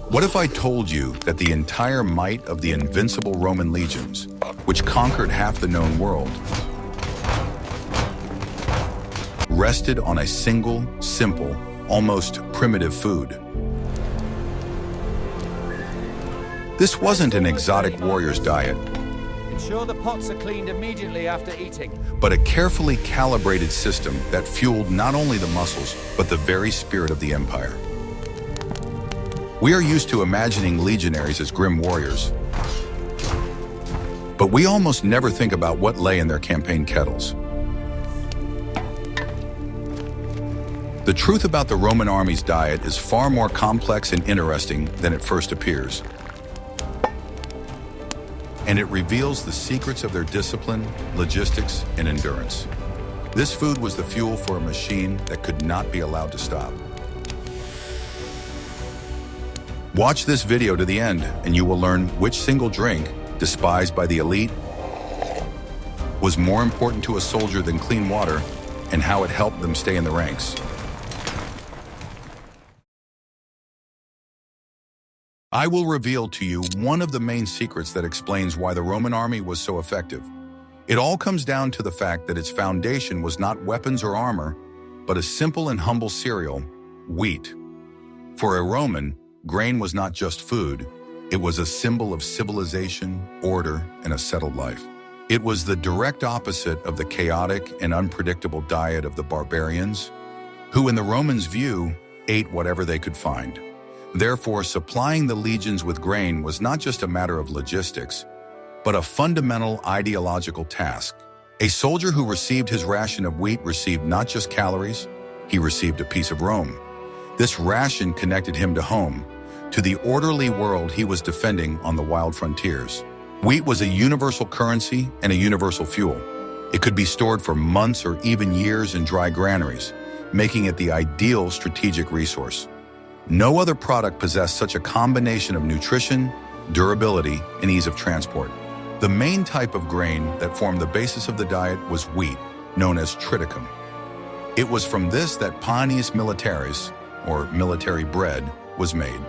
What if I told you that the entire might of the invincible Roman legions, which conquered half the known world, rested on a single, simple, almost primitive food? This wasn't an exotic warrior's diet, Ensure the pots are cleaned immediately after eating. but a carefully calibrated system that fueled not only the muscles, but the very spirit of the empire. We are used to imagining legionaries as grim warriors, but we almost never think about what lay in their campaign kettles. The truth about the Roman army's diet is far more complex and interesting than it first appears. And it reveals the secrets of their discipline, logistics, and endurance. This food was the fuel for a machine that could not be allowed to stop. Watch this video to the end, and you will learn which single drink, despised by the elite, was more important to a soldier than clean water, and how it helped them stay in the ranks. I will reveal to you one of the main secrets that explains why the Roman army was so effective. It all comes down to the fact that its foundation was not weapons or armor, but a simple and humble cereal, wheat. For a Roman, grain was not just food, it was a symbol of civilization, order, and a settled life. It was the direct opposite of the chaotic and unpredictable diet of the barbarians, who in the Romans' view, ate whatever they could find. Therefore, supplying the legions with grain was not just a matter of logistics, but a fundamental ideological task. A soldier who received his ration of wheat received not just calories, he received a piece of Rome. This ration connected him to home, to the orderly world he was defending on the wild frontiers. Wheat was a universal currency and a universal fuel. It could be stored for months or even years in dry granaries, making it the ideal strategic resource. No other product possessed such a combination of nutrition, durability, and ease of transport. The main type of grain that formed the basis of the diet was wheat, known as triticum. It was from this that panis militaris, or military bread, was made.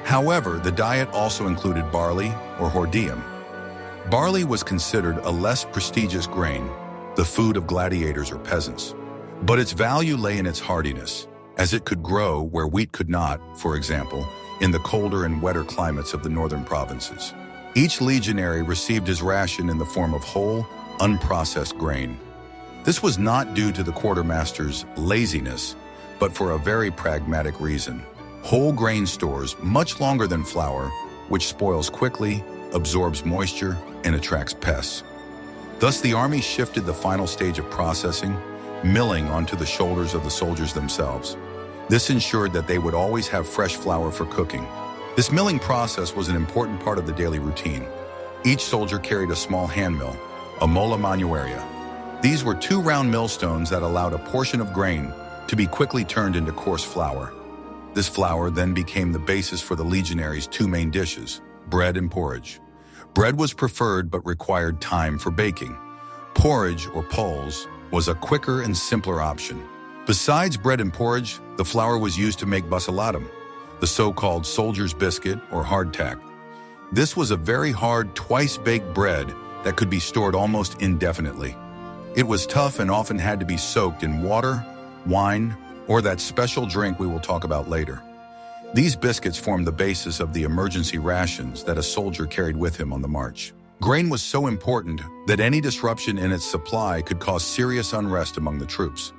However, the diet also included barley, or hordeum. Barley was considered a less prestigious grain, the food of gladiators or peasants. But its value lay in its hardiness, as it could grow where wheat could not, for example, in the colder and wetter climates of the northern provinces. Each legionary received his ration in the form of whole, unprocessed grain. This was not due to the quartermaster's laziness, but for a very pragmatic reason. Whole grain stores much longer than flour, which spoils quickly, absorbs moisture, and attracts pests. Thus, the army shifted the final stage of processing, milling, onto the shoulders of the soldiers themselves. This ensured that they would always have fresh flour for cooking. This milling process was an important part of the daily routine. Each soldier carried a small hand mill, a mola manuaria. These were two round millstones that allowed a portion of grain to be quickly turned into coarse flour. This flour then became the basis for the legionaries' two main dishes, bread and porridge. Bread was preferred but required time for baking. Porridge, or poles, was a quicker and simpler option. Besides bread and porridge, the flour was used to make buccellatum, the so-called soldier's biscuit or hardtack. This was a very hard, twice-baked bread that could be stored almost indefinitely. It was tough and often had to be soaked in water, wine, or that special drink we will talk about later. These biscuits formed the basis of the emergency rations that a soldier carried with him on the march. Grain was so important that any disruption in its supply could cause serious unrest among the troops.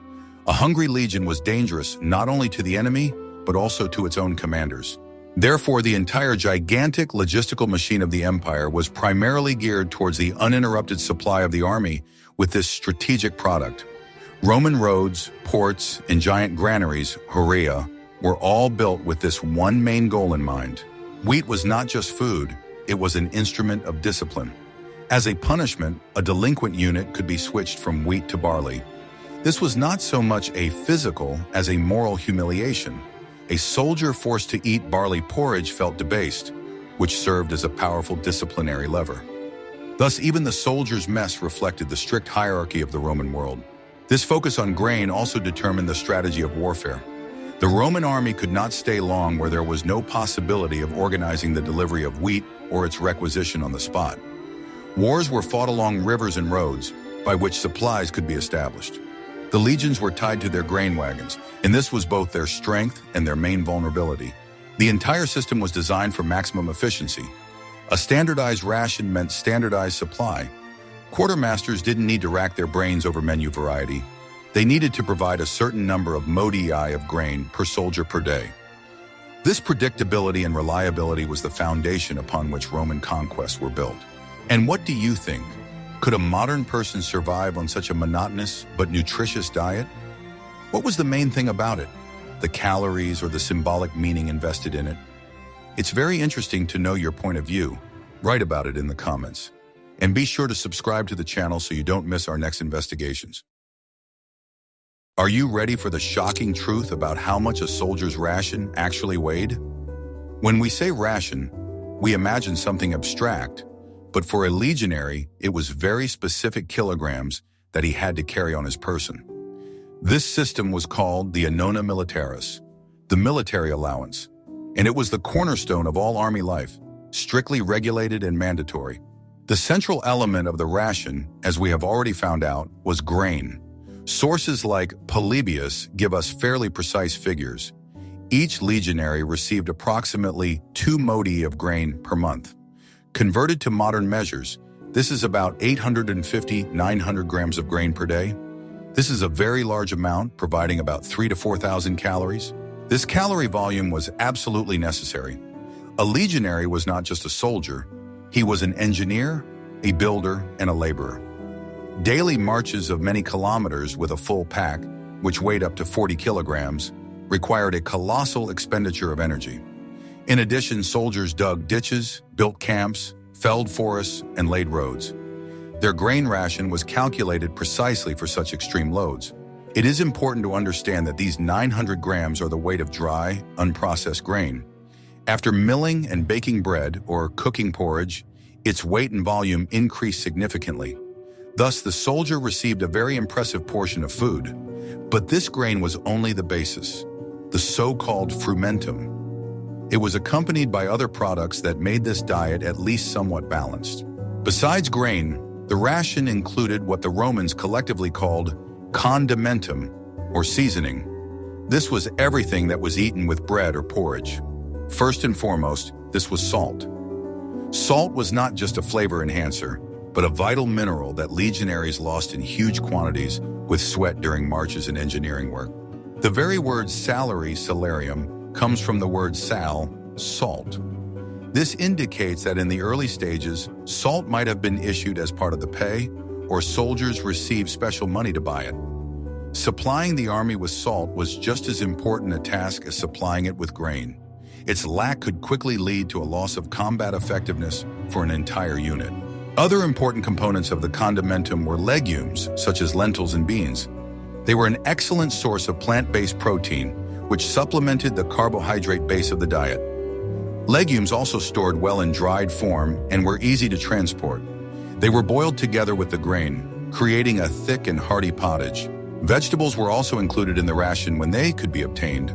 A hungry legion was dangerous not only to the enemy, but also to its own commanders. Therefore, the entire gigantic logistical machine of the empire was primarily geared towards the uninterrupted supply of the army with this strategic product. Roman roads, ports, and giant granaries, horia, were all built with this one main goal in mind. Wheat was not just food, it was an instrument of discipline. As a punishment, a delinquent unit could be switched from wheat to barley. This was not so much a physical as a moral humiliation. A soldier forced to eat barley porridge felt debased, which served as a powerful disciplinary lever. Thus, even the soldier's mess reflected the strict hierarchy of the Roman world. This focus on grain also determined the strategy of warfare. The Roman army could not stay long where there was no possibility of organizing the delivery of wheat or its requisition on the spot. Wars were fought along rivers and roads by which supplies could be established. The legions were tied to their grain wagons, and this was both their strength and their main vulnerability. The entire system was designed for maximum efficiency. A standardized ration meant standardized supply. Quartermasters didn't need to rack their brains over menu variety. They needed to provide a certain number of modii of grain per soldier per day. This predictability and reliability was the foundation upon which Roman conquests were built. And what do you think? Could a modern person survive on such a monotonous but nutritious diet? What was the main thing about it? The calories or the symbolic meaning invested in it? It's very interesting to know your point of view. Write about it in the comments. And be sure to subscribe to the channel so you don't miss our next investigations. Are you ready for the shocking truth about how much a soldier's ration actually weighed? When we say ration, we imagine something abstract, but for a legionary, it was very specific kilograms that he had to carry on his person. This system was called the annona militaris, the military allowance, and it was the cornerstone of all army life, strictly regulated and mandatory. The central element of the ration, as we have already found out, was grain. Sources like Polybius give us fairly precise figures. Each legionary received approximately 2 modi of grain per month. Converted to modern measures, this is about 850–900 grams of grain per day. This is a very large amount, providing about 3,000 to 4,000 calories. This calorie volume was absolutely necessary. A legionary was not just a soldier. He was an engineer, a builder, and a laborer. Daily marches of many kilometers with a full pack, which weighed up to 40 kilograms, required a colossal expenditure of energy. In addition, soldiers dug ditches, built camps, felled forests, and laid roads. Their grain ration was calculated precisely for such extreme loads. It is important to understand that these 900 grams are the weight of dry, unprocessed grain. After milling and baking bread or cooking porridge, its weight and volume increased significantly. Thus, the soldier received a very impressive portion of food. But this grain was only the basis, the so-called frumentum. It was accompanied by other products that made this diet at least somewhat balanced. Besides grain, the ration included what the Romans collectively called condimentum, or seasoning. This was everything that was eaten with bread or porridge. First and foremost, this was salt. Salt was not just a flavor enhancer, but a vital mineral that legionaries lost in huge quantities with sweat during marches and engineering work. The very word salary, salarium, comes from the word sal, salt. This indicates that in the early stages, salt might have been issued as part of the pay, or soldiers received special money to buy it. Supplying the army with salt was just as important a task as supplying it with grain. Its lack could quickly lead to a loss of combat effectiveness for an entire unit. Other important components of the condimentum were legumes, such as lentils and beans. They were an excellent source of plant-based protein, which supplemented the carbohydrate base of the diet. Legumes also stored well in dried form and were easy to transport. They were boiled together with the grain, creating a thick and hearty pottage. Vegetables were also included in the ration when they could be obtained.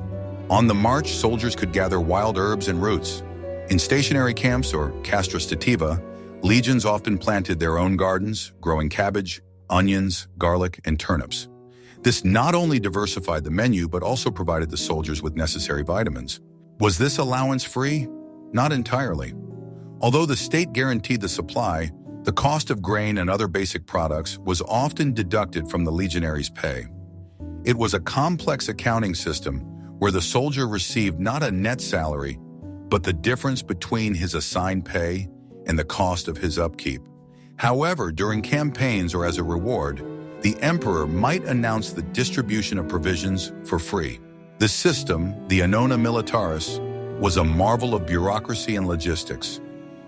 On the march, soldiers could gather wild herbs and roots. In stationary camps, or castra stativa, legions often planted their own gardens, growing cabbage, onions, garlic, and turnips. This not only diversified the menu, but also provided the soldiers with necessary vitamins. Was this allowance free? Not entirely. Although the state guaranteed the supply, the cost of grain and other basic products was often deducted from the legionaries' pay. It was a complex accounting system where the soldier received not a net salary, but the difference between his assigned pay and the cost of his upkeep. However, during campaigns or as a reward, the emperor might announce the distribution of provisions for free. The system, the annona militaris, was a marvel of bureaucracy and logistics.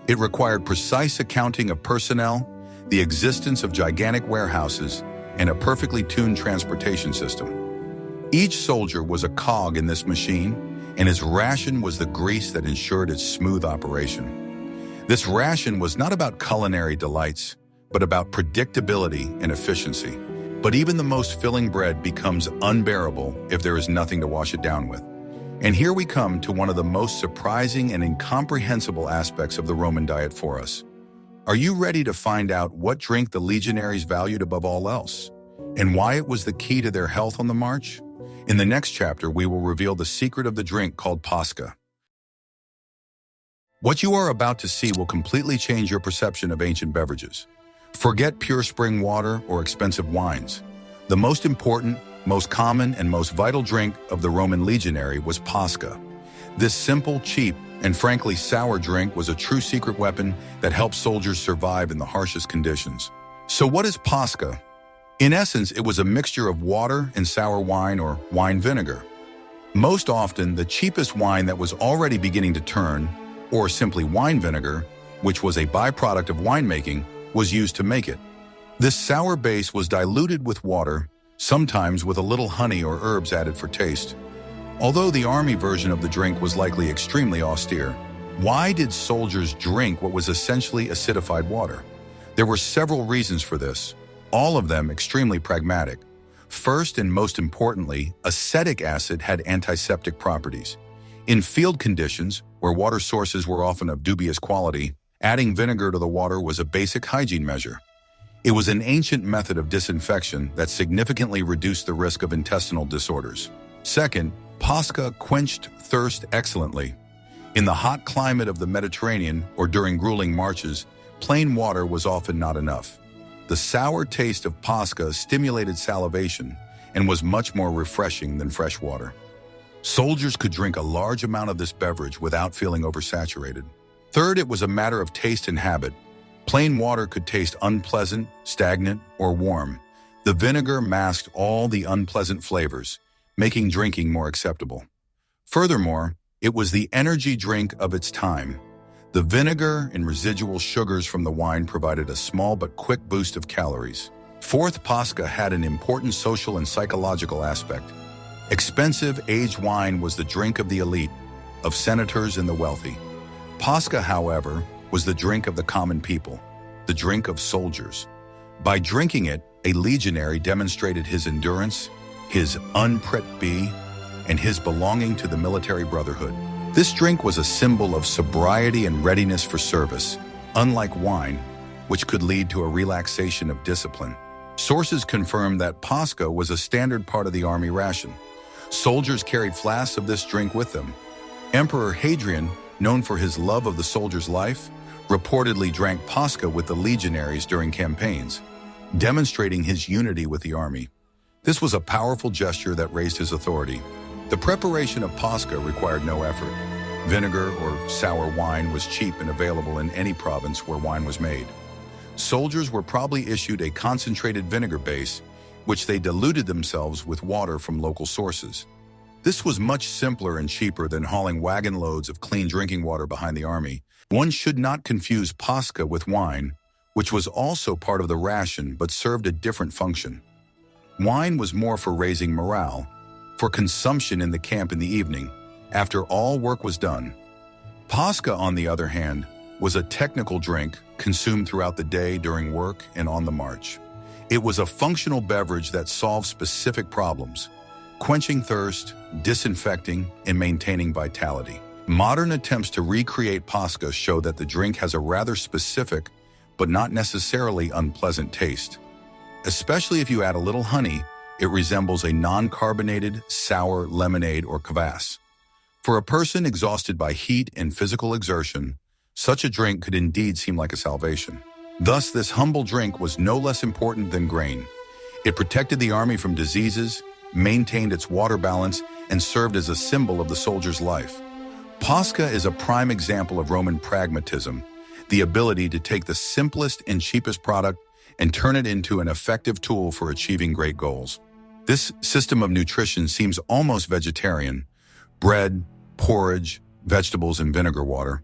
It required precise accounting of personnel, the existence of gigantic warehouses, and a perfectly tuned transportation system. Each soldier was a cog in this machine, and his ration was the grease that ensured its smooth operation. This ration was not about culinary delights, but about predictability and efficiency. But even the most filling bread becomes unbearable if there is nothing to wash it down with. And here we come to one of the most surprising and incomprehensible aspects of the Roman diet for us. Are you ready to find out what drink the legionaries valued above all else, and why it was the key to their health on the march? In the next chapter, we will reveal the secret of the drink called Posca. What you are about to see will completely change your perception of ancient beverages. Forget pure spring water or expensive wines. The most important, most common, and most vital drink of the Roman legionary was Posca. This simple, cheap, and frankly sour drink was a true secret weapon that helped soldiers survive in the harshest conditions. So what is Posca? In essence, it was a mixture of water and sour wine or wine vinegar. Most often, the cheapest wine that was already beginning to turn, or simply wine vinegar, which was a byproduct of winemaking, was used to make it. This sour base was diluted with water, sometimes with a little honey or herbs added for taste. Although the army version of the drink was likely extremely austere, why did soldiers drink what was essentially acidified water? There were several reasons for this, all of them extremely pragmatic. First and most importantly, acetic acid had antiseptic properties. In field conditions, where water sources were often of dubious quality, adding vinegar to the water was a basic hygiene measure. It was an ancient method of disinfection that significantly reduced the risk of intestinal disorders. Second, Posca quenched thirst excellently. In the hot climate of the Mediterranean or during grueling marches, plain water was often not enough. The sour taste of Posca stimulated salivation and was much more refreshing than fresh water. Soldiers could drink a large amount of this beverage without feeling oversaturated. Third, it was a matter of taste and habit. Plain water could taste unpleasant, stagnant, or warm. The vinegar masked all the unpleasant flavors, making drinking more acceptable. Furthermore, it was the energy drink of its time. The vinegar and residual sugars from the wine provided a small but quick boost of calories. Fourth, Posca had an important social and psychological aspect. Expensive, aged wine was the drink of the elite, of senators and the wealthy. Posca, however, was the drink of the common people, the drink of soldiers. By drinking it, a legionary demonstrated his endurance, his unpret be, and his belonging to the military brotherhood. This drink was a symbol of sobriety and readiness for service, unlike wine, which could lead to a relaxation of discipline. Sources confirm that Posca was a standard part of the army ration. Soldiers carried flasks of this drink with them. Emperor Hadrian, known for his love of the soldier's life, reportedly drank Posca with the legionaries during campaigns, demonstrating his unity with the army. This was a powerful gesture that raised his authority. The preparation of Posca required no effort. Vinegar or sour wine was cheap and available in any province where wine was made. Soldiers were probably issued a concentrated vinegar base, which they diluted themselves with water from local sources. This was much simpler and cheaper than hauling wagon loads of clean drinking water behind the army. One should not confuse Posca with wine, which was also part of the ration but served a different function. Wine was more for raising morale, for consumption in the camp in the evening, after all work was done. Posca, on the other hand, was a technical drink consumed throughout the day during work and on the march. It was a functional beverage that solved specific problems, quenching thirst, disinfecting, and maintaining vitality. Modern attempts to recreate Posca show that the drink has a rather specific, but not necessarily unpleasant taste. Especially if you add a little honey, it resembles a non-carbonated, sour lemonade or kvass. For a person exhausted by heat and physical exertion, such a drink could indeed seem like a salvation. Thus, this humble drink was no less important than grain. It protected the army from diseases, maintained its water balance, and served as a symbol of the soldier's life. Posca is a prime example of Roman pragmatism, the ability to take the simplest and cheapest product and turn it into an effective tool for achieving great goals. This system of nutrition seems almost vegetarian: bread, porridge, vegetables, and vinegar water.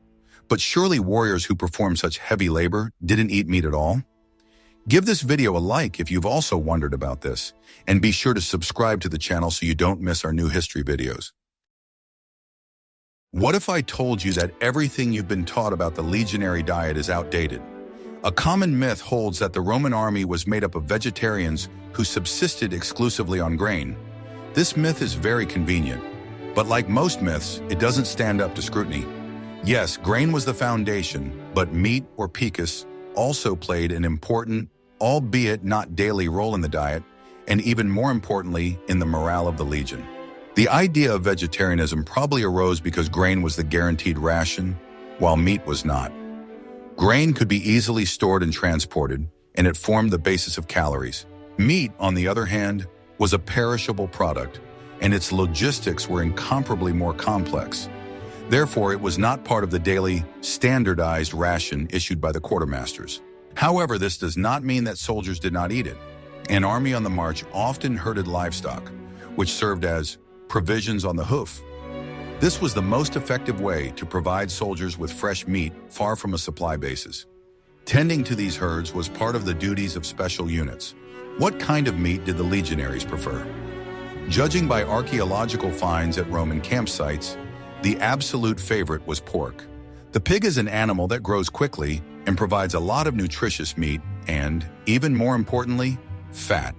But surely warriors who perform such heavy labor didn't eat meat at all? Give this video a like if you've also wondered about this, and be sure to subscribe to the channel so you don't miss our new history videos. What if I told you that everything you've been taught about the legionary diet is outdated? A common myth holds that the Roman army was made up of vegetarians who subsisted exclusively on grain. This myth is very convenient. But like most myths, it doesn't stand up to scrutiny. Yes, grain was the foundation, but meat or picus also played an important, albeit not daily, role in the diet, and even more importantly, in the morale of the legion. The idea of vegetarianism probably arose because grain was the guaranteed ration, while meat was not. Grain could be easily stored and transported, and it formed the basis of calories. Meat, on the other hand, was a perishable product, and its logistics were incomparably more complex. Therefore, it was not part of the daily, standardized ration issued by the quartermasters. However, this does not mean that soldiers did not eat it. An army on the march often herded livestock, which served as provisions on the hoof. This was the most effective way to provide soldiers with fresh meat far from a supply basis. Tending to these herds was part of the duties of special units. What kind of meat did the legionaries prefer? Judging by archaeological finds at Roman campsites, the absolute favorite was pork. The pig is an animal that grows quickly and provides a lot of nutritious meat and, even more importantly, fat.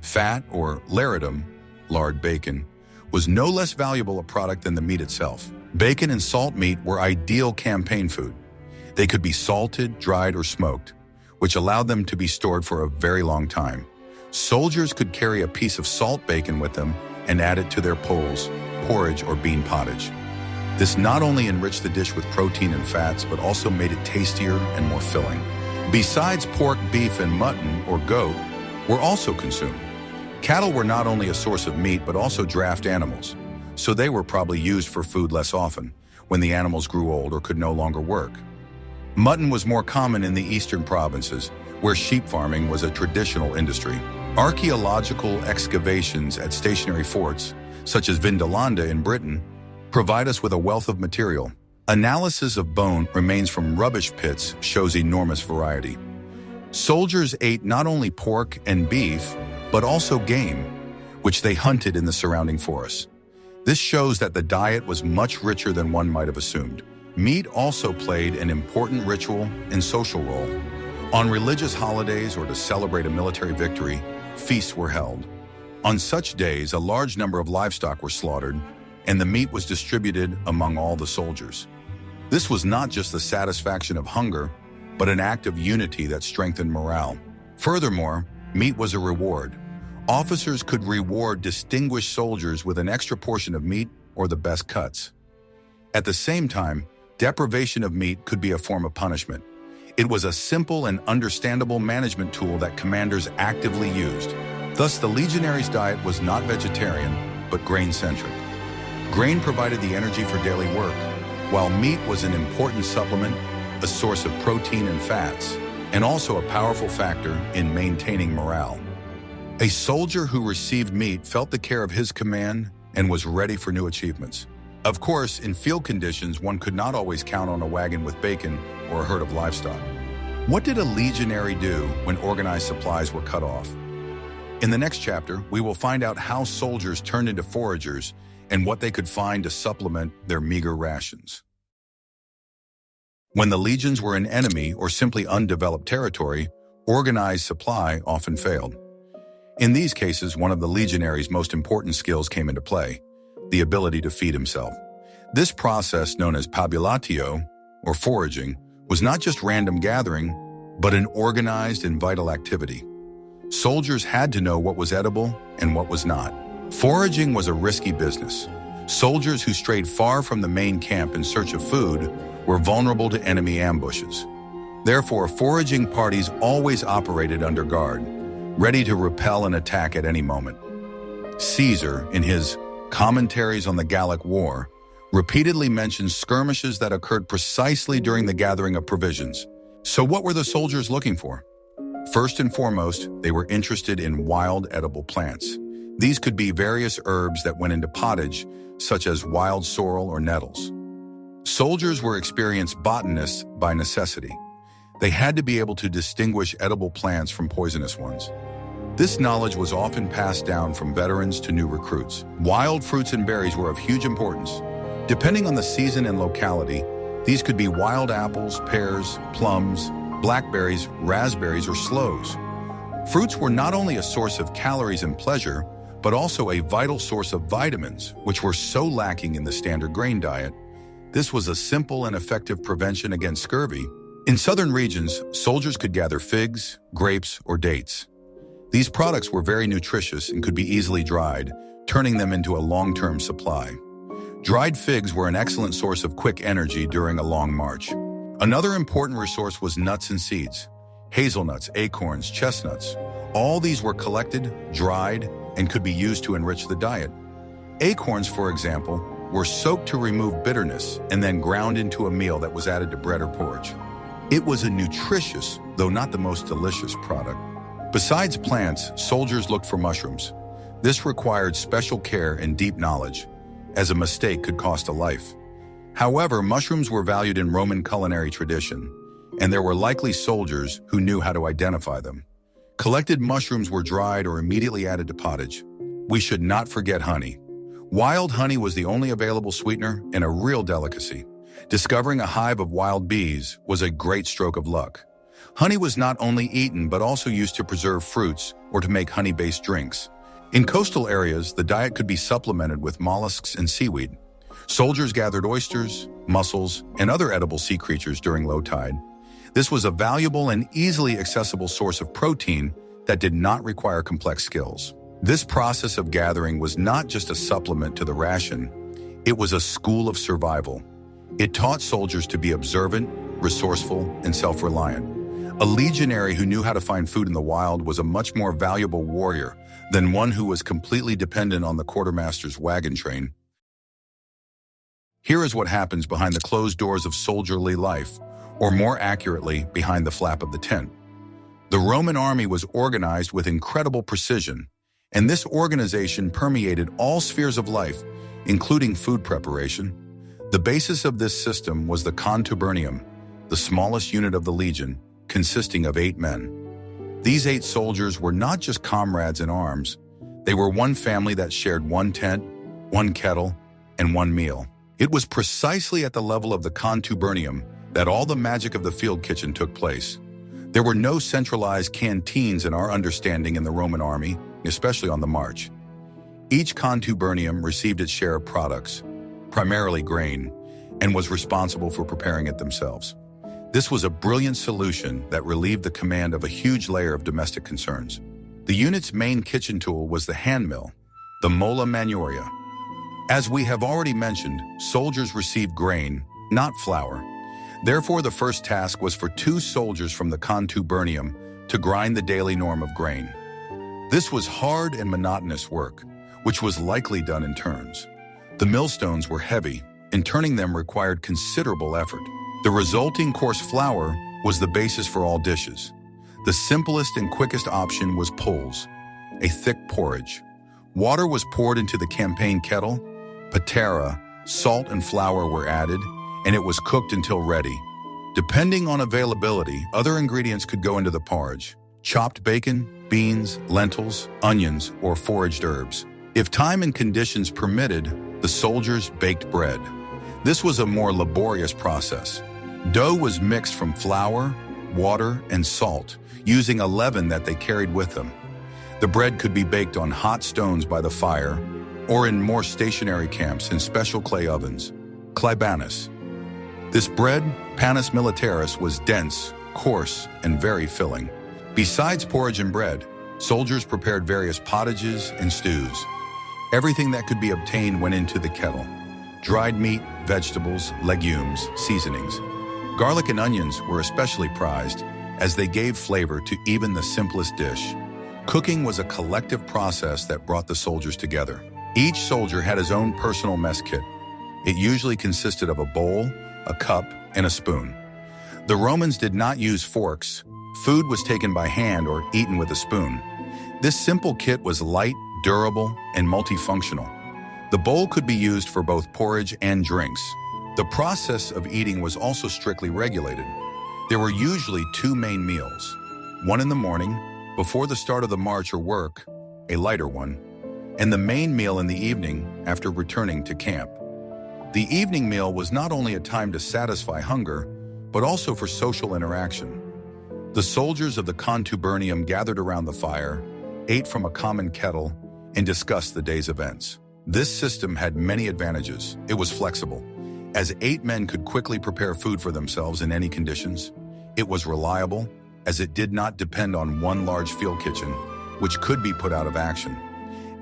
Fat, or laridum, lard bacon, was no less valuable a product than the meat itself. Bacon and salt meat were ideal campaign food. They could be salted, dried, or smoked, which allowed them to be stored for a very long time. Soldiers could carry a piece of salt bacon with them and add it to their poles, porridge, or bean pottage. This not only enriched the dish with protein and fats, but also made it tastier and more filling. Besides pork, beef, and mutton, or goat, were also consumed. Cattle were not only a source of meat, but also draft animals, so they were probably used for food less often, when the animals grew old or could no longer work. Mutton was more common in the eastern provinces, where sheep farming was a traditional industry. Archaeological excavations at stationary forts, such as Vindolanda in Britain, provide us with a wealth of material. Analysis of bone remains from rubbish pits shows enormous variety. Soldiers ate not only pork and beef, but also game, which they hunted in the surrounding forests. This shows that the diet was much richer than one might have assumed. Meat also played an important ritual and social role. On religious holidays or to celebrate a military victory, feasts were held. On such days, a large number of livestock were slaughtered, and the meat was distributed among all the soldiers. This was not just the satisfaction of hunger, but an act of unity that strengthened morale. Furthermore, meat was a reward. Officers could reward distinguished soldiers with an extra portion of meat or the best cuts. At the same time, deprivation of meat could be a form of punishment. It was a simple and understandable management tool that commanders actively used. Thus, the legionaries' diet was not vegetarian, but grain-centric. Grain provided the energy for daily work, while meat was an important supplement, a source of protein and fats, and also a powerful factor in maintaining morale. A soldier who received meat felt the care of his command and was ready for new achievements. Of course, in field conditions, one could not always count on a wagon with bacon or a herd of livestock. What did a legionary do when organized supplies were cut off? In the next chapter, we will find out how soldiers turned into foragers and what they could find to supplement their meager rations. When the legions were an enemy or simply undeveloped territory, organized supply often failed. In these cases, one of the legionaries' most important skills came into play: the ability to feed himself. This process, known as pabulatio, or foraging, was not just random gathering, but an organized and vital activity. Soldiers had to know what was edible and what was not. Foraging was a risky business. Soldiers who strayed far from the main camp in search of food were vulnerable to enemy ambushes. Therefore, foraging parties always operated under guard, ready to repel an attack at any moment. Caesar, in his Commentaries on the Gallic War, repeatedly mentions skirmishes that occurred precisely during the gathering of provisions. So what were the soldiers looking for? First and foremost, they were interested in wild edible plants. These could be various herbs that went into pottage, such as wild sorrel or nettles. Soldiers were experienced botanists by necessity. They had to be able to distinguish edible plants from poisonous ones. This knowledge was often passed down from veterans to new recruits. Wild fruits and berries were of huge importance. Depending on the season and locality, these could be wild apples, pears, plums, blackberries, raspberries, or sloes. Fruits were not only a source of calories and pleasure, but also a vital source of vitamins, which were so lacking in the standard grain diet. This was a simple and effective prevention against scurvy. In southern regions, soldiers could gather figs, grapes, or dates. These products were very nutritious and could be easily dried, turning them into a long-term supply. Dried figs were an excellent source of quick energy during a long march. Another important resource was nuts and seeds. Hazelnuts, acorns, chestnuts. All these were collected, dried, and could be used to enrich the diet. Acorns, for example, were soaked to remove bitterness and then ground into a meal that was added to bread or porridge. It was a nutritious, though not the most delicious, product. Besides plants, soldiers looked for mushrooms. This required special care and deep knowledge, as a mistake could cost a life. However, mushrooms were valued in Roman culinary tradition, and there were likely soldiers who knew how to identify them. Collected mushrooms were dried or immediately added to pottage. We should not forget honey. Wild honey was the only available sweetener and a real delicacy. Discovering a hive of wild bees was a great stroke of luck. Honey was not only eaten but also used to preserve fruits or to make honey-based drinks. In coastal areas, the diet could be supplemented with mollusks and seaweed. Soldiers gathered oysters, mussels, and other edible sea creatures during low tide. This was a valuable and easily accessible source of protein that did not require complex skills. This process of gathering was not just a supplement to the ration, it was a school of survival. It taught soldiers to be observant, resourceful, and self-reliant. A legionary who knew how to find food in the wild was a much more valuable warrior than one who was completely dependent on the quartermaster's wagon train. Here is what happens behind the closed doors of soldierly life, or more accurately, behind the flap of the tent. The Roman army was organized with incredible precision, and this organization permeated all spheres of life, including food preparation. The basis of this system was the Contubernium, the smallest unit of the legion, consisting of 8 men. These 8 soldiers were not just comrades in arms, they were one family that shared one tent, one kettle, and one meal. It was precisely at the level of the Contubernium that all the magic of the field kitchen took place. There were no centralized canteens in our understanding in the Roman army, especially on the march. Each Contubernium received its share of products, primarily grain, and was responsible for preparing it themselves. This was a brilliant solution that relieved the command of a huge layer of domestic concerns. The unit's main kitchen tool was the hand mill, the mola manuria. As we have already mentioned, soldiers received grain, not flour. Therefore, the first task was for 2 soldiers from the Contubernium to grind the daily norm of grain. This was hard and monotonous work, which was likely done in turns. The millstones were heavy, and turning them required considerable effort. The resulting coarse flour was the basis for all dishes. The simplest and quickest option was pulse, a thick porridge. Water was poured into the campaign kettle, patera, salt and flour were added, and it was cooked until ready. Depending on availability, other ingredients could go into the porridge: chopped bacon, beans, lentils, onions, or foraged herbs. If time and conditions permitted, the soldiers baked bread. This was a more laborious process. Dough was mixed from flour, water, and salt, using a leaven that they carried with them. The bread could be baked on hot stones by the fire, or in more stationary camps in special clay ovens, Clibanus. This bread, panis militaris, was dense, coarse, and very filling. Besides porridge and bread, soldiers prepared various pottages and stews. Everything that could be obtained went into the kettle: dried meat, vegetables, legumes, seasonings. Garlic and onions were especially prized, as they gave flavor to even the simplest dish. Cooking was a collective process that brought the soldiers together. Each soldier had his own personal mess kit. It usually consisted of a bowl, a cup, and a spoon. The Romans did not use forks. Food was taken by hand or eaten with a spoon. This simple kit was light, durable, and multifunctional. The bowl could be used for both porridge and drinks. The process of eating was also strictly regulated. There were usually 2 main meals: one in the morning, before the start of the march or work, a lighter one, and the main meal in the evening after returning to camp. The evening meal was not only a time to satisfy hunger, but also for social interaction. The soldiers of the Contubernium gathered around the fire, ate from a common kettle, and discuss the day's events. This system had many advantages. It was flexible, as 8 men could quickly prepare food for themselves in any conditions. It was reliable, as it did not depend on one large field kitchen, which could be put out of action.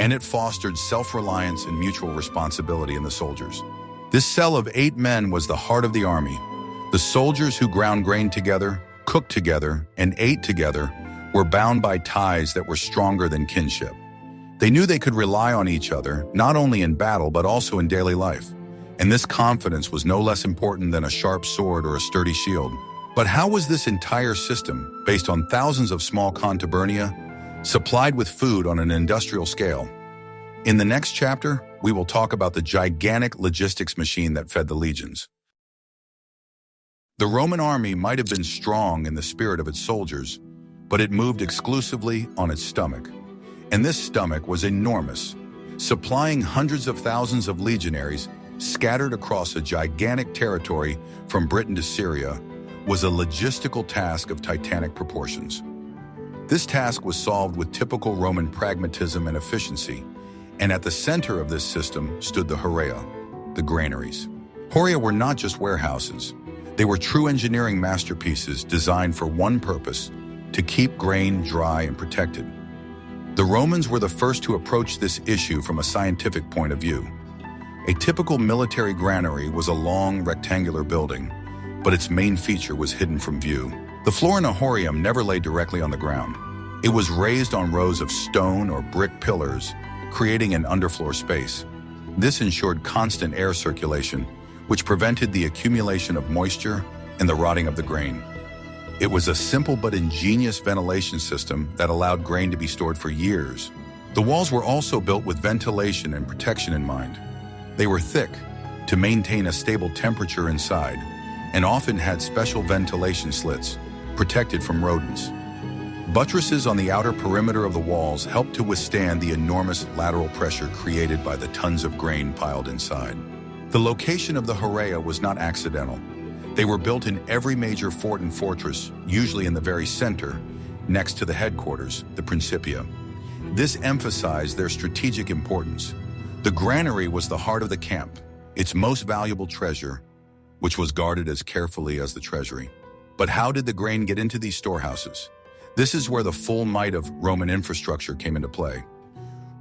And it fostered self-reliance and mutual responsibility in the soldiers. This cell of 8 men was the heart of the army. The soldiers who ground grain together, cooked together, and ate together were bound by ties that were stronger than kinship. They knew they could rely on each other, not only in battle but also in daily life. And this confidence was no less important than a sharp sword or a sturdy shield. But how was this entire system, based on thousands of small contubernia, supplied with food on an industrial scale? In the next chapter, we will talk about the gigantic logistics machine that fed the legions. The Roman army might have been strong in the spirit of its soldiers, but it moved exclusively on its stomach. And this stomach was enormous. Supplying hundreds of thousands of legionaries scattered across a gigantic territory from Britain to Syria was a logistical task of titanic proportions. This task was solved with typical Roman pragmatism and efficiency, and at the center of this system stood the Horea, the granaries. Horea were not just warehouses. They were true engineering masterpieces designed for one purpose: to keep grain dry and protected. The Romans were the first to approach this issue from a scientific point of view. A typical military granary was a long, rectangular building, but its main feature was hidden from view. The floor in a horium never lay directly on the ground. It was raised on rows of stone or brick pillars, creating an underfloor space. This ensured constant air circulation, which prevented the accumulation of moisture and the rotting of the grain. It was a simple but ingenious ventilation system that allowed grain to be stored for years. The walls were also built with ventilation and protection in mind. They were thick to maintain a stable temperature inside, and often had special ventilation slits, protected from rodents. Buttresses on the outer perimeter of the walls helped to withstand the enormous lateral pressure created by the tons of grain piled inside. The location of the Horea was not accidental. They were built in every major fort and fortress, usually in the very center, next to the headquarters, the Principia. This emphasized their strategic importance. The granary was the heart of the camp, its most valuable treasure, which was guarded as carefully as the treasury. But how did the grain get into these storehouses? This is where the full might of Roman infrastructure came into play.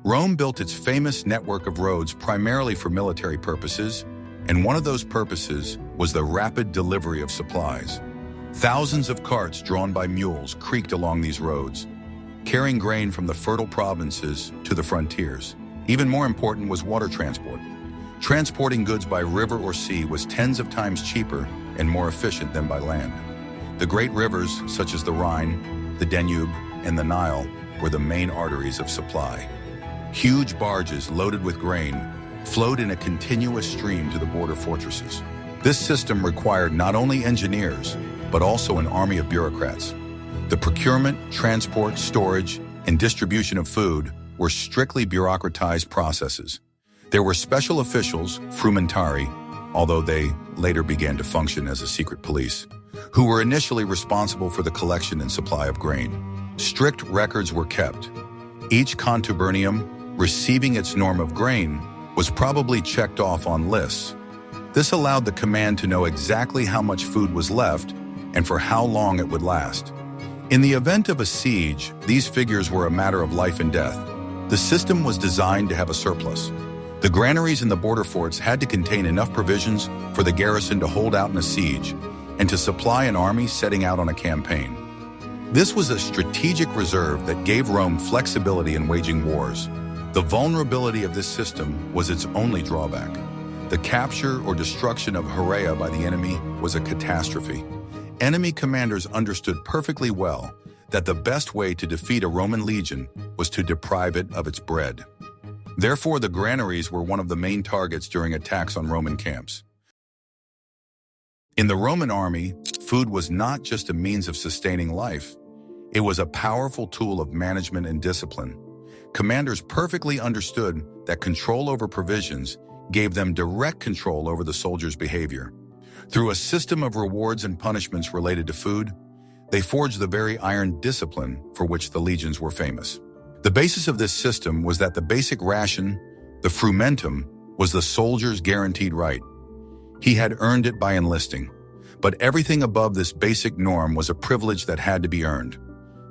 Rome built its famous network of roads primarily for military purposes, and one of those purposes was the rapid delivery of supplies. Thousands of carts drawn by mules creaked along these roads, carrying grain from the fertile provinces to the frontiers. Even more important was water transport. Transporting goods by river or sea was tens of times cheaper and more efficient than by land. The great rivers, such as the Rhine, the Danube, and the Nile, were the main arteries of supply. Huge barges loaded with grain flowed in a continuous stream to the border fortresses. This system required not only engineers, but also an army of bureaucrats. The procurement, transport, storage, and distribution of food were strictly bureaucratized processes. There were special officials, frumentari, although they later began to function as a secret police, who were initially responsible for the collection and supply of grain. Strict records were kept. Each contubernium, receiving its norm of grain, was probably checked off on lists. This allowed the command to know exactly how much food was left and for how long it would last. In the event of a siege, these figures were a matter of life and death. The system was designed to have a surplus. The granaries in the border forts had to contain enough provisions for the garrison to hold out in a siege and to supply an army setting out on a campaign. This was a strategic reserve that gave Rome flexibility in waging wars. The vulnerability of this system was its only drawback. The capture or destruction of Horea by the enemy was a catastrophe. Enemy commanders understood perfectly well that the best way to defeat a Roman legion was to deprive it of its bread. Therefore, the granaries were one of the main targets during attacks on Roman camps. In the Roman army, food was not just a means of sustaining life. It was a powerful tool of management and discipline. Commanders perfectly understood that control over provisions gave them direct control over the soldiers' behavior. Through a system of rewards and punishments related to food, they forged the very iron discipline for which the legions were famous. The basis of this system was that the basic ration, the frumentum, was the soldier's guaranteed right. He had earned it by enlisting, but everything above this basic norm was a privilege that had to be earned.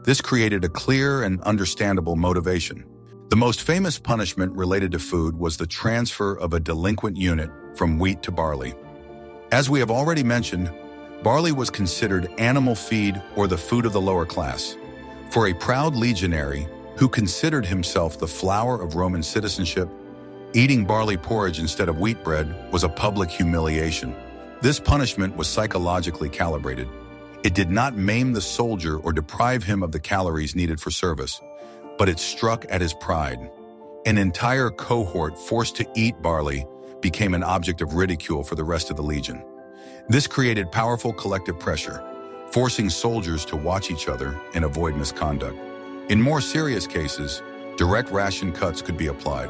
This created a clear and understandable motivation. The most famous punishment related to food was the transfer of a delinquent unit from wheat to barley. As we have already mentioned, barley was considered animal feed or the food of the lower class. For a proud legionary who considered himself the flower of Roman citizenship, eating barley porridge instead of wheat bread was a public humiliation. This punishment was psychologically calibrated. It did not maim the soldier or deprive him of the calories needed for service, but it struck at his pride. An entire cohort forced to eat barley became an object of ridicule for the rest of the legion. This created powerful collective pressure, forcing soldiers to watch each other and avoid misconduct. In more serious cases, direct ration cuts could be applied.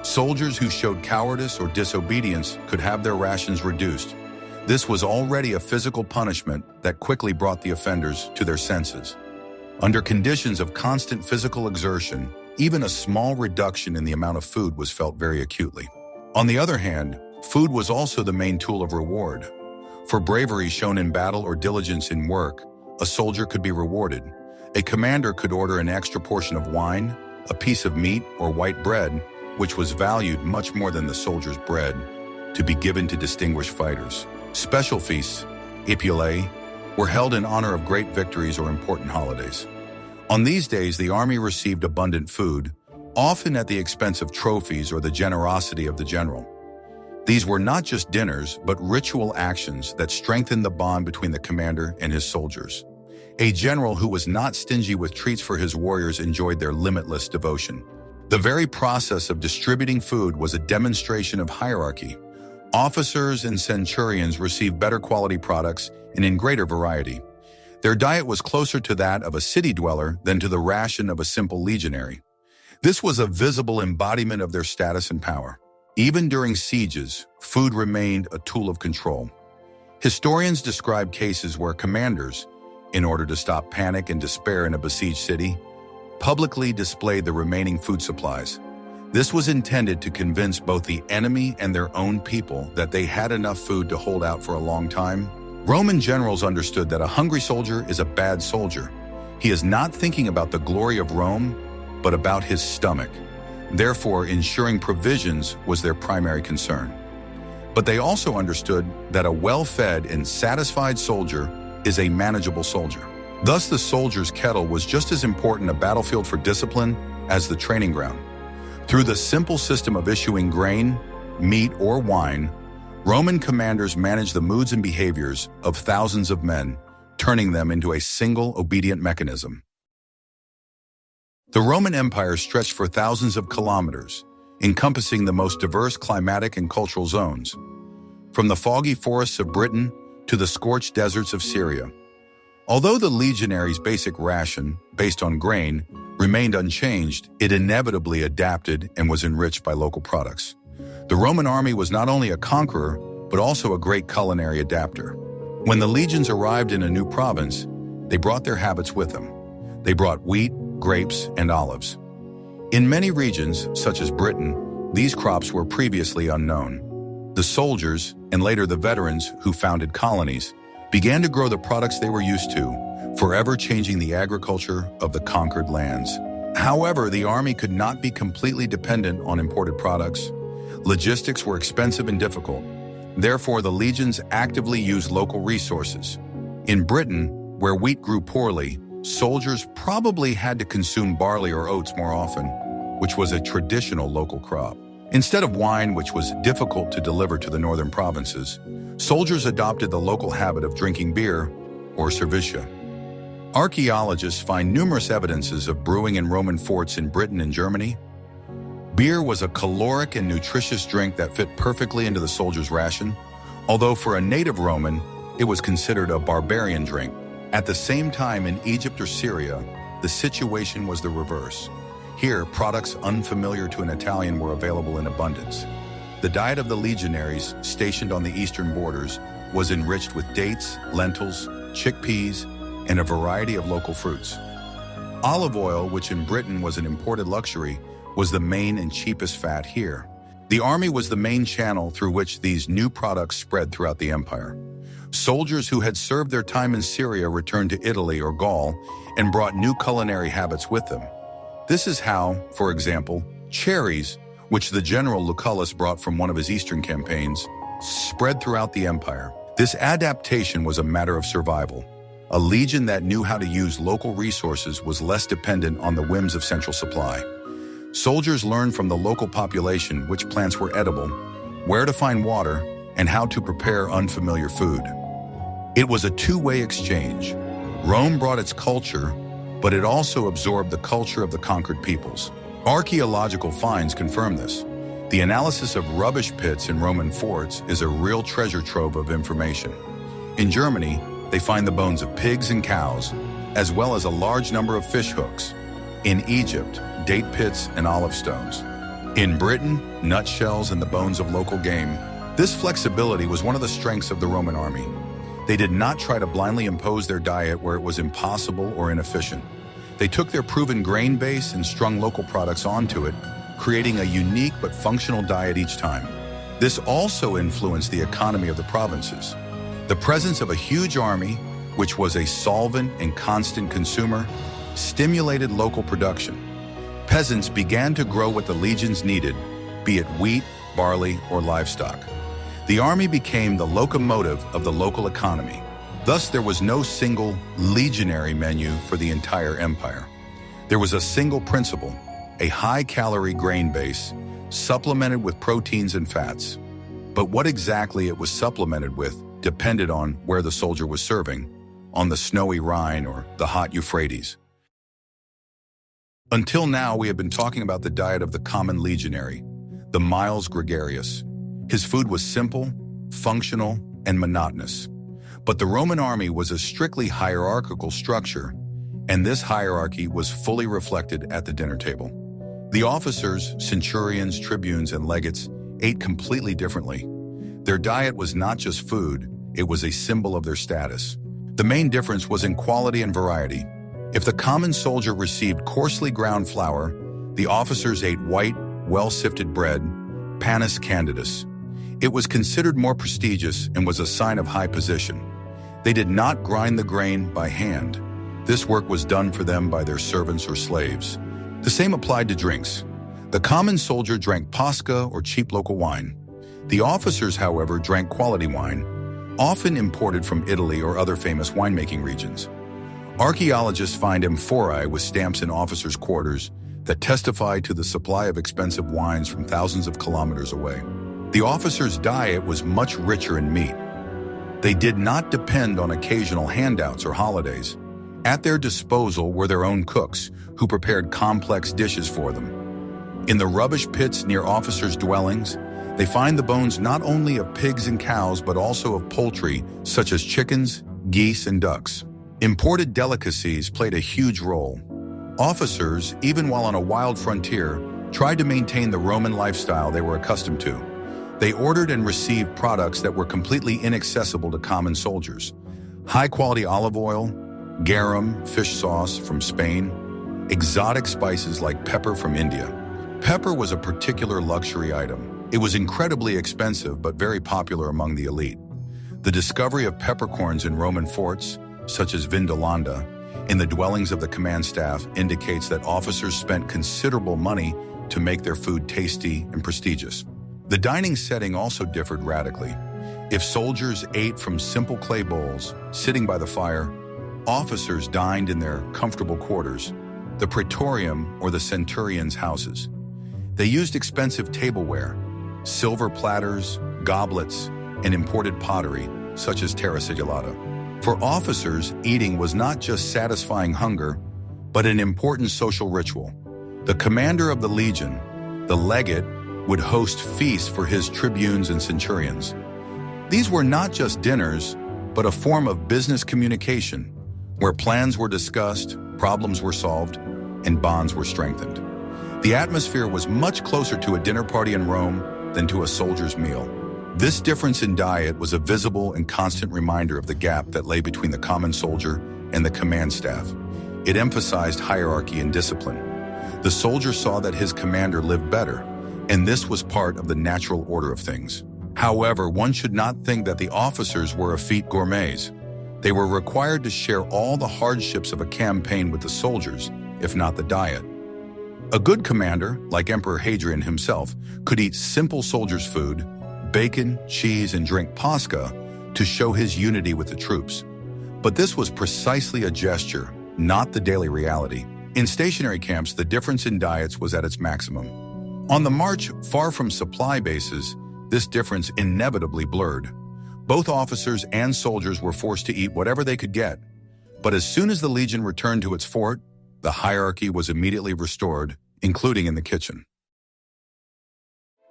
Soldiers who showed cowardice or disobedience could have their rations reduced. This was already a physical punishment that quickly brought the offenders to their senses. Under conditions of constant physical exertion, even a small reduction in the amount of food was felt very acutely. On the other hand, food was also the main tool of reward. For bravery shown in battle or diligence in work, a soldier could be rewarded. A commander could order an extra portion of wine, a piece of meat, or white bread, which was valued much more than the soldier's bread, to be given to distinguished fighters. Special feasts, epulae, were held in honor of great victories or important holidays. On these days, the army received abundant food, often at the expense of trophies or the generosity of the general. These were not just dinners, but ritual actions that strengthened the bond between the commander and his soldiers. A general who was not stingy with treats for his warriors enjoyed their limitless devotion. The very process of distributing food was a demonstration of hierarchy. Officers and centurions received better quality products and in greater variety. Their diet was closer to that of a city dweller than to the ration of a simple legionary. This was a visible embodiment of their status and power. Even during sieges, food remained a tool of control. Historians describe cases where commanders, in order to stop panic and despair in a besieged city, publicly displayed the remaining food supplies. This was intended to convince both the enemy and their own people that they had enough food to hold out for a long time. Roman generals understood that a hungry soldier is a bad soldier. He is not thinking about the glory of Rome, but about his stomach. Therefore, ensuring provisions was their primary concern. But they also understood that a well-fed and satisfied soldier is a manageable soldier. Thus, the soldier's kettle was just as important a battlefield for discipline as the training ground. Through the simple system of issuing grain, meat, or wine, Roman commanders managed the moods and behaviors of thousands of men, turning them into a single obedient mechanism. The Roman Empire stretched for thousands of kilometers, encompassing the most diverse climatic and cultural zones, from the foggy forests of Britain to the scorched deserts of Syria. Although the legionaries' basic ration, based on grain, remained unchanged, it inevitably adapted and was enriched by local products. The Roman army was not only a conqueror, but also a great culinary adapter. When the legions arrived in a new province, they brought their habits with them. They brought wheat, grapes, and olives. In many regions, such as Britain, these crops were previously unknown. The soldiers, and later the veterans who founded colonies, began to grow the products they were used to, forever changing the agriculture of the conquered lands. However, the army could not be completely dependent on imported products. Logistics were expensive and difficult. Therefore, the legions actively used local resources. In Britain, where wheat grew poorly, soldiers probably had to consume barley or oats more often, which was a traditional local crop. Instead of wine, which was difficult to deliver to the northern provinces, soldiers adopted the local habit of drinking beer, or cervitia. Archaeologists find numerous evidences of brewing in Roman forts in Britain and Germany. Beer was a caloric and nutritious drink that fit perfectly into the soldier's ration, although for a native Roman, it was considered a barbarian drink. At the same time, in Egypt or Syria, the situation was the reverse. Here, products unfamiliar to an Italian were available in abundance. The diet of the legionaries stationed on the eastern borders was enriched with dates, lentils, chickpeas, and a variety of local fruits. Olive oil, which in Britain was an imported luxury, was the main and cheapest fat here. The army was the main channel through which these new products spread throughout the empire. Soldiers who had served their time in Syria returned to Italy or Gaul and brought new culinary habits with them. This is how, for example, cherries, which the general Lucullus brought from one of his eastern campaigns, spread throughout the empire. This adaptation was a matter of survival. A legion that knew how to use local resources was less dependent on the whims of central supply. Soldiers learned from the local population which plants were edible, where to find water, and how to prepare unfamiliar food. It was a two-way exchange. Rome brought its culture, but it also absorbed the culture of the conquered peoples. Archaeological finds confirm this. The analysis of rubbish pits in Roman forts is a real treasure trove of information. In Germany, they find the bones of pigs and cows, as well as a large number of fish hooks. In Egypt, date pits and olive stones. In Britain, nutshells and the bones of local game. This flexibility was one of the strengths of the Roman army. They did not try to blindly impose their diet where it was impossible or inefficient. They took their proven grain base and strung local products onto it, creating a unique but functional diet each time. This also influenced the economy of the provinces. The presence of a huge army, which was a solvent and constant consumer, stimulated local production. Peasants began to grow what the legions needed, be it wheat, barley, or livestock. The army became the locomotive of the local economy. Thus, there was no single legionary menu for the entire empire. There was a single principle, a high-calorie grain base, supplemented with proteins and fats. But what exactly it was supplemented with depended on where the soldier was serving, on the snowy Rhine or the hot Euphrates. Until now, we have been talking about the diet of the common legionary, the Miles Gregarious. His food was simple, functional, and monotonous. But the Roman army was a strictly hierarchical structure, and this hierarchy was fully reflected at the dinner table. The officers, centurions, tribunes, and legates ate completely differently. Their diet was not just food, it was a symbol of their status. The main difference was in quality and variety. If the common soldier received coarsely ground flour, the officers ate white, well-sifted bread, panis candidus. It was considered more prestigious and was a sign of high position. They did not grind the grain by hand. This work was done for them by their servants or slaves. The same applied to drinks. The common soldier drank Posca or cheap local wine. The officers, however, drank quality wine, often imported from Italy or other famous winemaking regions. Archaeologists find amphorae with stamps in officers' quarters that testify to the supply of expensive wines from thousands of kilometers away. The officers' diet was much richer in meat. They did not depend on occasional handouts or holidays. At their disposal were their own cooks, who prepared complex dishes for them. In the rubbish pits near officers' dwellings, they find the bones not only of pigs and cows, but also of poultry, such as chickens, geese, and ducks. Imported delicacies played a huge role. Officers, even while on a wild frontier, tried to maintain the Roman lifestyle they were accustomed to. They ordered and received products that were completely inaccessible to common soldiers. High-quality olive oil, garum, fish sauce from Spain, exotic spices like pepper from India. Pepper was a particular luxury item. It was incredibly expensive but very popular among the elite. The discovery of peppercorns in Roman forts, such as Vindolanda, in the dwellings of the command staff indicates that officers spent considerable money to make their food tasty and prestigious. The dining setting also differed radically. If soldiers ate from simple clay bowls, sitting by the fire, officers dined in their comfortable quarters, the praetorium or the centurions' houses. They used expensive tableware, silver platters, goblets, and imported pottery, such as terra sigillata. For officers, eating was not just satisfying hunger, but an important social ritual. The commander of the legion, the legate, would host feasts for his tribunes and centurions. These were not just dinners, but a form of business communication, where plans were discussed, problems were solved, and bonds were strengthened. The atmosphere was much closer to a dinner party in Rome than to a soldier's meal. This difference in diet was a visible and constant reminder of the gap that lay between the common soldier and the command staff. It emphasized hierarchy and discipline. The soldier saw that his commander lived better, and this was part of the natural order of things. However, one should not think that the officers were effete gourmets. They were required to share all the hardships of a campaign with the soldiers, if not the diet. A good commander, like Emperor Hadrian himself, could eat simple soldiers' food, bacon, cheese, and drink Posca to show his unity with the troops. But this was precisely a gesture, not the daily reality. In stationary camps, the difference in diets was at its maximum. On the march, far from supply bases, this difference inevitably blurred. Both officers and soldiers were forced to eat whatever they could get. But as soon as the legion returned to its fort, the hierarchy was immediately restored, including in the kitchen.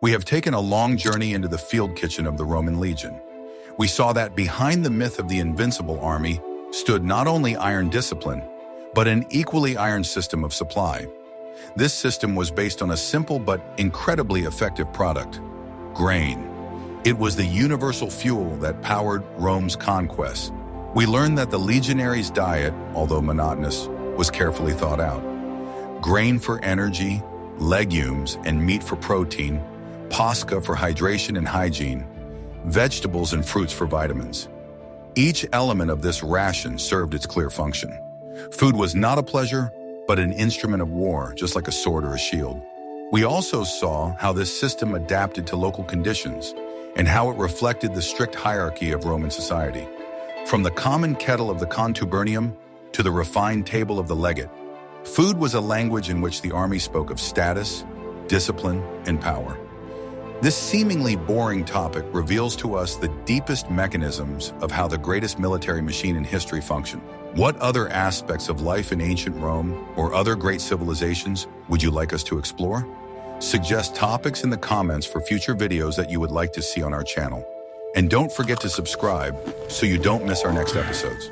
We have taken a long journey into the field kitchen of the Roman legion. We saw that behind the myth of the invincible army stood not only iron discipline, but an equally iron system of supply. This system was based on a simple but incredibly effective product: grain. It was the universal fuel that powered Rome's conquests. We learned that the legionaries' diet, although monotonous, was carefully thought out. Grain for energy, legumes and meat for protein, Posca for hydration and hygiene, vegetables and fruits for vitamins. Each element of this ration served its clear function. Food was not a pleasure, but an instrument of war, just like a sword or a shield. We also saw how this system adapted to local conditions and how it reflected the strict hierarchy of Roman society. From the common kettle of the Contubernium to the refined table of the legate, food was a language in which the army spoke of status, discipline, and power. This seemingly boring topic reveals to us the deepest mechanisms of how the greatest military machine in history functioned. What other aspects of life in ancient Rome or other great civilizations would you like us to explore? Suggest topics in the comments for future videos that you would like to see on our channel. And don't forget to subscribe so you don't miss our next episodes.